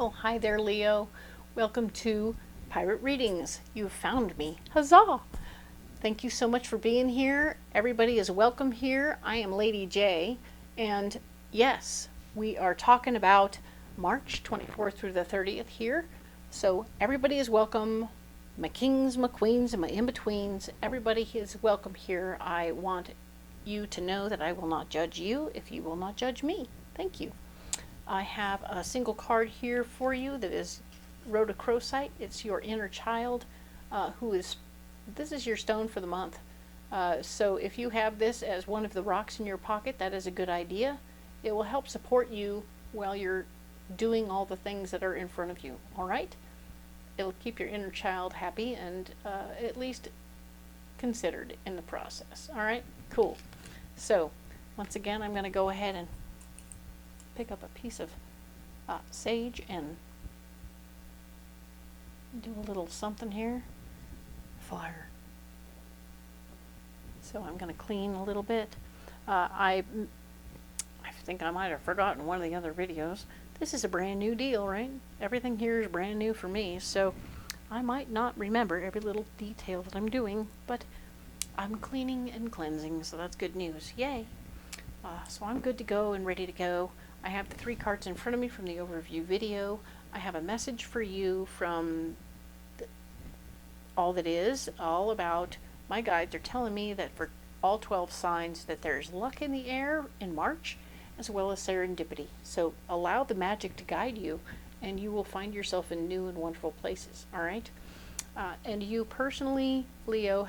Well, hi there, Leo. Welcome to Pirate Readings. You've found me. Huzzah! Thank you so much for being here. Everybody is welcome here. I am Lady J, and yes, we are talking about March 24th through the 30th here. So everybody is welcome. My kings, my queens, and my in-betweens. Everybody is welcome here. I want you to know that I will not judge you if you will not judge me. Thank you. I have a single card here for you that is rhodochrosite. It's your inner child this is your stone for the month. So if you have this as one of the rocks in your pocket, that is a good idea. It will help support you while you're doing all the things that are in front of you, all right? It'll keep your inner child happy and at least considered in the process, all right? Cool. So once again, I'm going to go ahead and pick up a piece of sage and do a little something here. Fire. So I'm going to clean a little bit. I think I might have forgotten one of the other videos. This is a brand new deal, right? Everything here is brand new for me, so I might not remember every little detail that I'm doing, but I'm cleaning and cleansing, so that's good news. Yay! So I'm good to go and ready to go. I have the 3 cards in front of me from the overview video. I have a message for you from all about my guides are telling me that for all 12 signs that there's luck in the air in March as well as serendipity. So allow the magic to guide you and you will find yourself in new and wonderful places, all right? And you personally, Leo,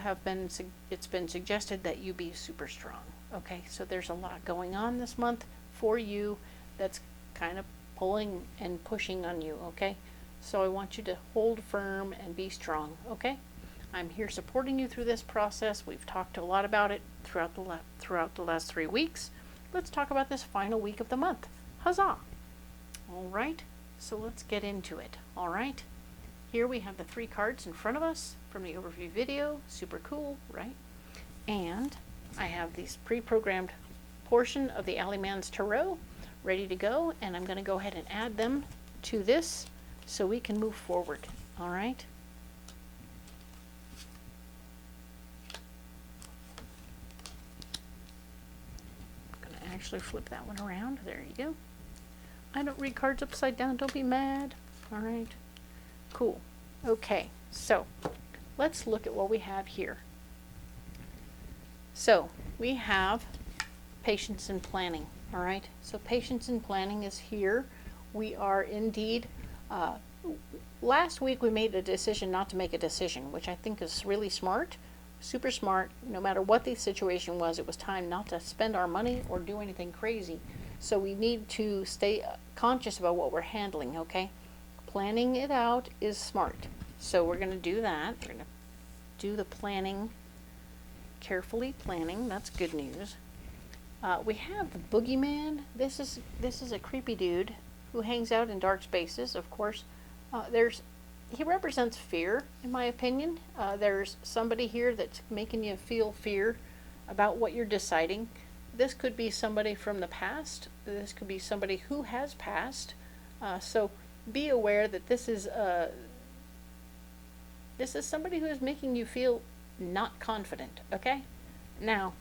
it's been suggested that you be super strong, okay? So there's a lot going on this month for you that's kind of pulling and pushing on you, okay? So I want you to hold firm and be strong, okay? I'm here supporting you through this process. We've talked a lot about it throughout the last 3 weeks. Let's talk about this final week of the month. Huzzah! All right, so let's get into it, all right? Here we have the 3 cards in front of us from the overview video. Super cool, right? And I have these pre-programmed portion of the Alleyman's Tarot ready to go, and I'm going to go ahead and add them to this so we can move forward, all right? I'm going to actually flip that one around. There you go. I don't read cards upside down. Don't be mad. All right. Cool. Okay, so let's look at what we have here. So we have patience and planning. All right, so patience and planning is here. We are indeed, last week we made a decision not to make a decision, which I think is really smart, super smart. No matter what the situation was, it was time not to spend our money or do anything crazy. So we need to stay conscious about what we're handling, okay? Planning it out is smart. So we're going to do that. We're going to do the planning, carefully planning. That's good news. We have the boogeyman. This is a creepy dude who hangs out in dark spaces, of course. He represents fear, in my opinion. There's somebody here that's making you feel fear about what you're deciding. This could be somebody from the past. This could be somebody who has passed. So be aware that this is somebody who is making you feel not confident, okay? Now,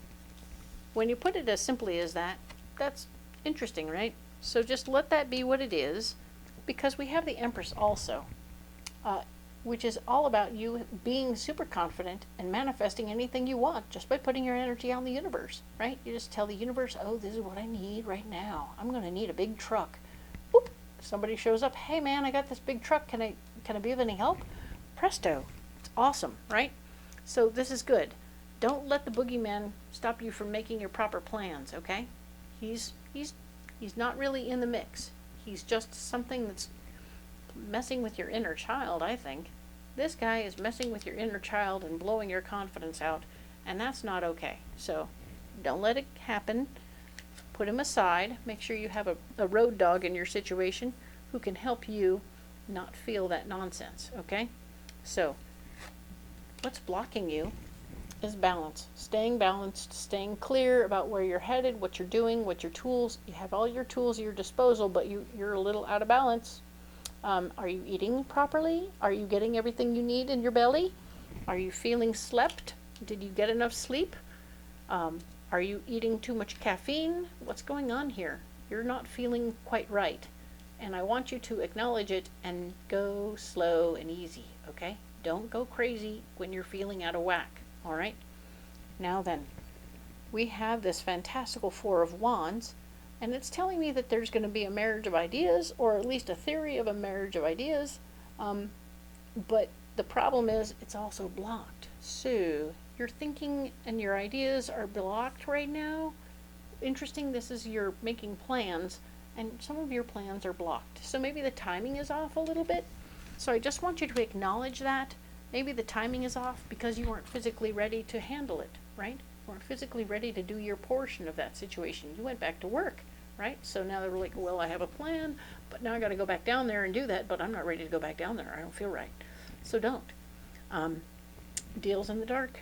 when you put it as simply as that, that's interesting, right? So just let that be what it is, because we have the Empress also, which is all about you being super confident and manifesting anything you want just by putting your energy out in the universe, right? You just tell the universe, oh, this is what I need right now. I'm going to need a big truck. Boop. Somebody shows up, hey man, I got this big truck. Can I be of any help? Presto. It's awesome, right? So this is good. Don't let the boogeyman stop you from making your proper plans, okay? He's not really in the mix. He's just something that's messing with your inner child, I think. This guy is messing with your inner child and blowing your confidence out, and that's not okay. So don't let it happen. Put him aside. Make sure you have a road dog in your situation who can help you not feel that nonsense, okay? So what's blocking you is balance. Staying balanced, staying clear about where you're headed, what you're doing, what your tools. You have all your tools at your disposal, but you're a little out of balance. Are you eating properly? Are you getting everything you need in your belly? Are you feeling slept? Did you get enough sleep? Are you eating too much caffeine? What's going on here? You're not feeling quite right. And I want you to acknowledge it and go slow and easy, okay? Don't go crazy when you're feeling out of whack, all right? Now then, we have this fantastical Four of Wands, and it's telling me that there's going to be a marriage of ideas, or at least a theory of a marriage of ideas, but the problem is it's also blocked. So your thinking and your ideas are blocked right now. Interesting, this is you're making plans, and some of your plans are blocked. So maybe the timing is off a little bit. So I just want you to acknowledge that. Maybe the timing is off because you weren't physically ready to handle it, right? You weren't physically ready to do your portion of that situation. You went back to work, right? So now they're like, well, I have a plan, but now I got to go back down there and do that, but I'm not ready to go back down there. I don't feel right. So don't. Deals in the dark,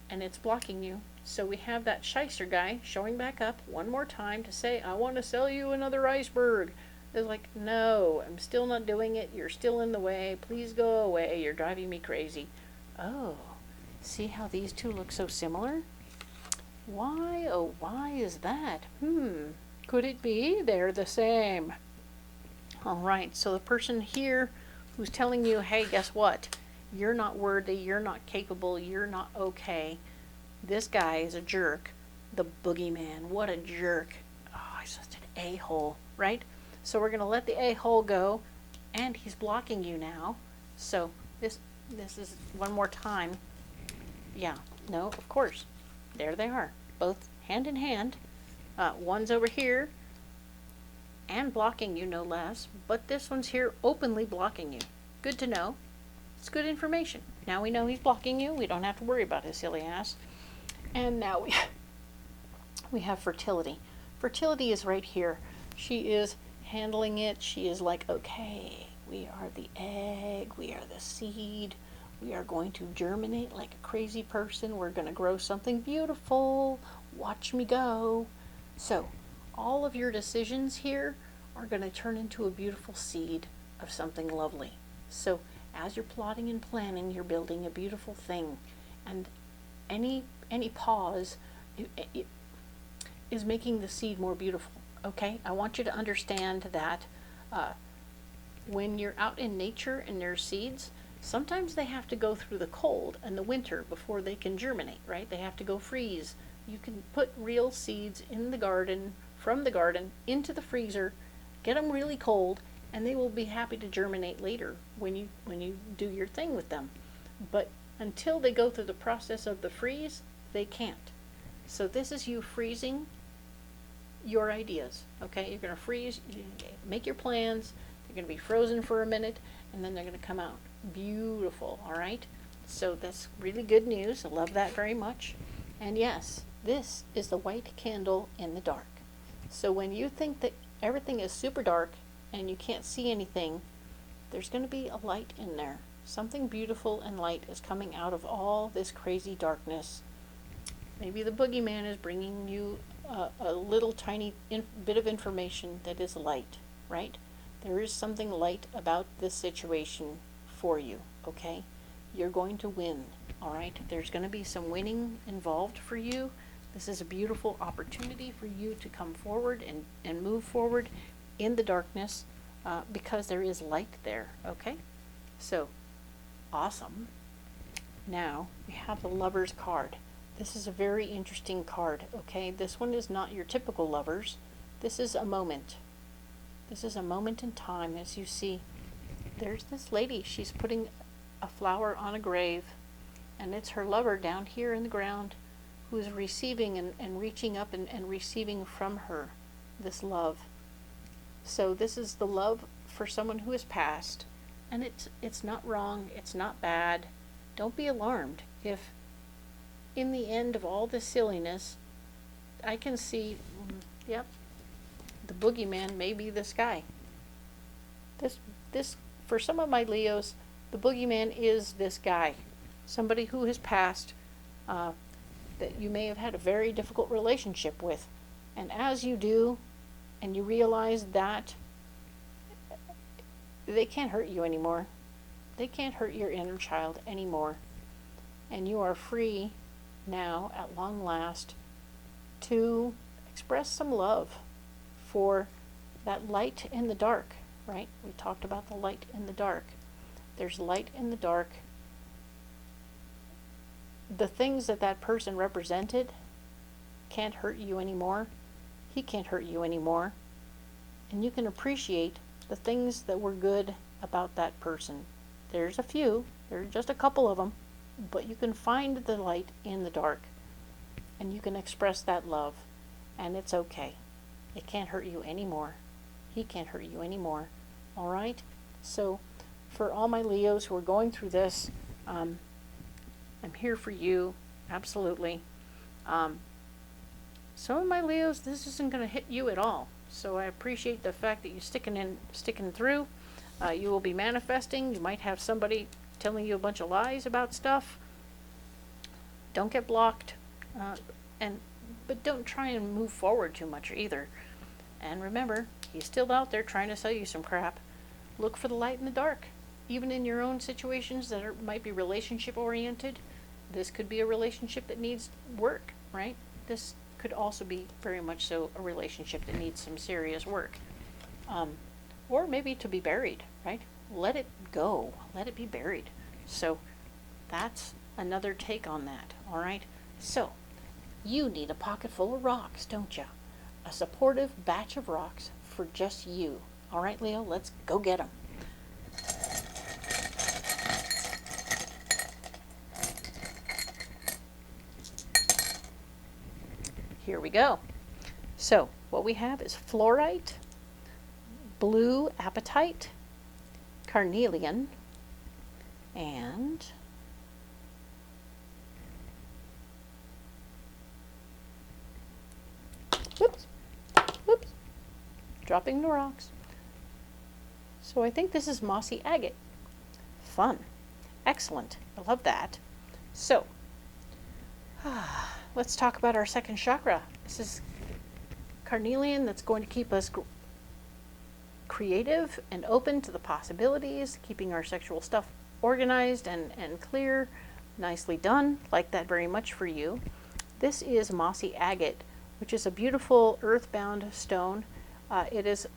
and it's blocking you. So we have that shyster guy showing back up one more time to say, I want to sell you another iceberg. It's like, no, I'm still not doing it. You're still in the way. Please go away. You're driving me crazy. Oh, see how these two look so similar? Why, oh, why is that? Could it be they're the same? All right, so the person here who's telling you, hey, guess what? You're not worthy, you're not capable, you're not okay. This guy is a jerk. The boogeyman, what a jerk. Oh, he's such an a-hole, right? So we're going to let the a-hole go, and he's blocking you now. So this is one more time. Yeah, no, of course. There they are, both hand in hand. One's over here and blocking you, no less, but this one's here openly blocking you. Good to know. It's good information. Now we know he's blocking you. We don't have to worry about his silly ass. And now we have fertility. Fertility is right here. She is handling it. She is like, okay, we are the egg, we are the seed, we are going to germinate like a crazy person. We're going to grow something beautiful. Watch me go. So all of your decisions here are going to turn into a beautiful seed of something lovely. So as you're plotting and planning, you're building a beautiful thing, and any pause is making the seed more beautiful. Okay, I want you to understand that when you're out in nature and there's seeds, sometimes they have to go through the cold and the winter before they can germinate, right? They have to go freeze. You can put real seeds in the garden, from the garden into the freezer, get them really cold, and they will be happy to germinate later when you do your thing with them. But until they go through the process of the freeze, they can't. So this is you freezing your ideas, okay? You're going to freeze, make your plans, they're going to be frozen for a minute, and then they're going to come out beautiful, all right? So that's really good news. I love that very much. And yes, this is the white candle in the dark. So when you think that everything is super dark and you can't see anything, there's going to be a light in there. Something beautiful and light is coming out of all this crazy darkness. Maybe the boogeyman is bringing you a little tiny bit of information that is light, right? There is something light about this situation for you, okay? You're going to win, all right? There's going to be some winning involved for you. This is a beautiful opportunity for you to come forward and move forward in the darkness because there is light there, okay? So, awesome. Now, we have the Lover's card. This is a very interesting card, okay? This one is not your typical lovers. This is a moment. This is a moment in time. As you see, there's this lady. She's putting a flower on a grave, and it's her lover down here in the ground who is receiving and reaching up and receiving from her this love. So this is the love for someone who has passed, and it's not wrong, it's not bad. Don't be alarmed if in the end of all this silliness I can see, yep, the boogeyman may be this guy. This for some of my Leos, the boogeyman is this guy, somebody who has passed, that you may have had a very difficult relationship with. And as you do, and you realize that they can't hurt you anymore. They can't hurt your inner child anymore. And you are free now, at long last, to express some love for that light in the dark, right? We talked about the light in the dark. There's light in the dark. The things that that person represented can't hurt you anymore. He can't hurt you anymore. And you can appreciate the things that were good about that person. There's a few, there's just a couple of them, but you can find the light in the dark, and you can express that love, and it's okay. It can't hurt you anymore. He can't hurt you anymore. All right? So for all my Leos who are going through this, I'm here for you, absolutely. Some of my Leos, this isn't going to hit you at all. So I appreciate the fact that you're sticking through. You will be manifesting. You might have somebody telling you a bunch of lies about stuff. Don't get blocked, but don't try and move forward too much either. And remember, he's still out there trying to sell you some crap. Look for the light in the dark, even in your own situations that might be relationship oriented. This could be a relationship that needs work, right? This could also be very much so a relationship that needs some serious work. Or maybe to be buried, right? Let it go. Let it be buried. So that's another take on that, all right? So you need a pocket full of rocks, don't you? A supportive batch of rocks for just you. All right, Leo, let's go get them. Here we go. So what we have is fluorite, blue apatite, carnelian, and whoops, dropping the rocks. So I think this is mossy agate. Fun. Excellent. I love that. So let's talk about our second chakra. This is carnelian. That's going to keep us creative and open to the possibilities, keeping our sexual stuff organized and clear. Nicely done. Like that very much for you. This is mossy agate, which is a beautiful earthbound stone. It is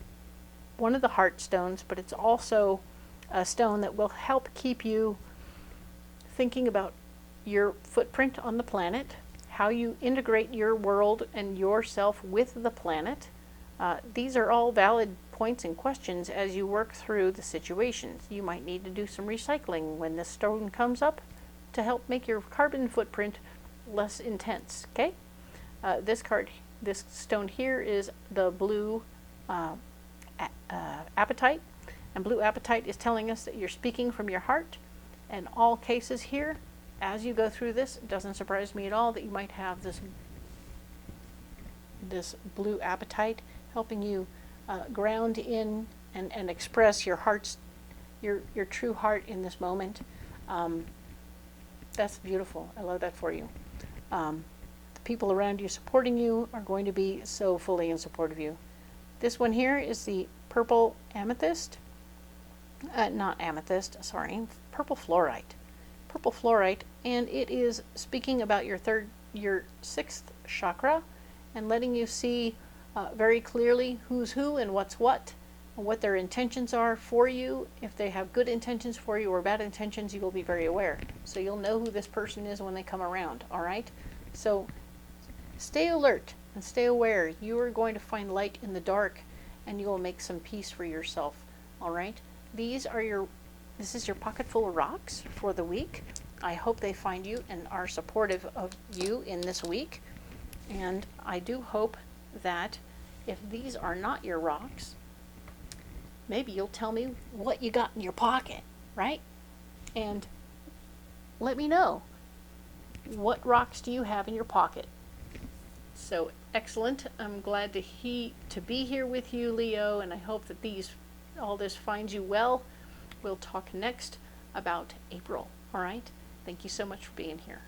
one of the heart stones, but it's also a stone that will help keep you thinking about your footprint on the planet, how you integrate your world and yourself with the planet. These are all valid points and questions as you work through the situations. You might need to do some recycling when this stone comes up to help make your carbon footprint less intense, okay? This stone here is the blue apatite, and blue apatite is telling us that you're speaking from your heart. In all cases here, as you go through this, it doesn't surprise me at all that you might have this blue apatite helping you ground in and express your heart's your true heart in this moment. That's beautiful. I love that for you. The people around you supporting you are going to be so fully in support of you. This one here is the purple amethyst. Not amethyst, sorry, purple fluorite. Purple fluorite, and it is speaking about your sixth chakra, and letting you see very clearly who's who and what their intentions are for you. If they have good intentions for you or bad intentions, you will be very aware. So you'll know who this person is when they come around, all right? So stay alert and stay aware. You are going to find light in the dark, and you will make some peace for yourself, all right? This is your pocket full of rocks for the week. I hope they find you and are supportive of you in this week. And I do hope that if these are not your rocks, maybe you'll tell me what you got in your pocket, right? And let me know, what rocks do you have in your pocket? So excellent. I'm glad to be here with you, Leo, and I hope that all this finds you well. We'll talk next about April, all right? Thank you so much for being here.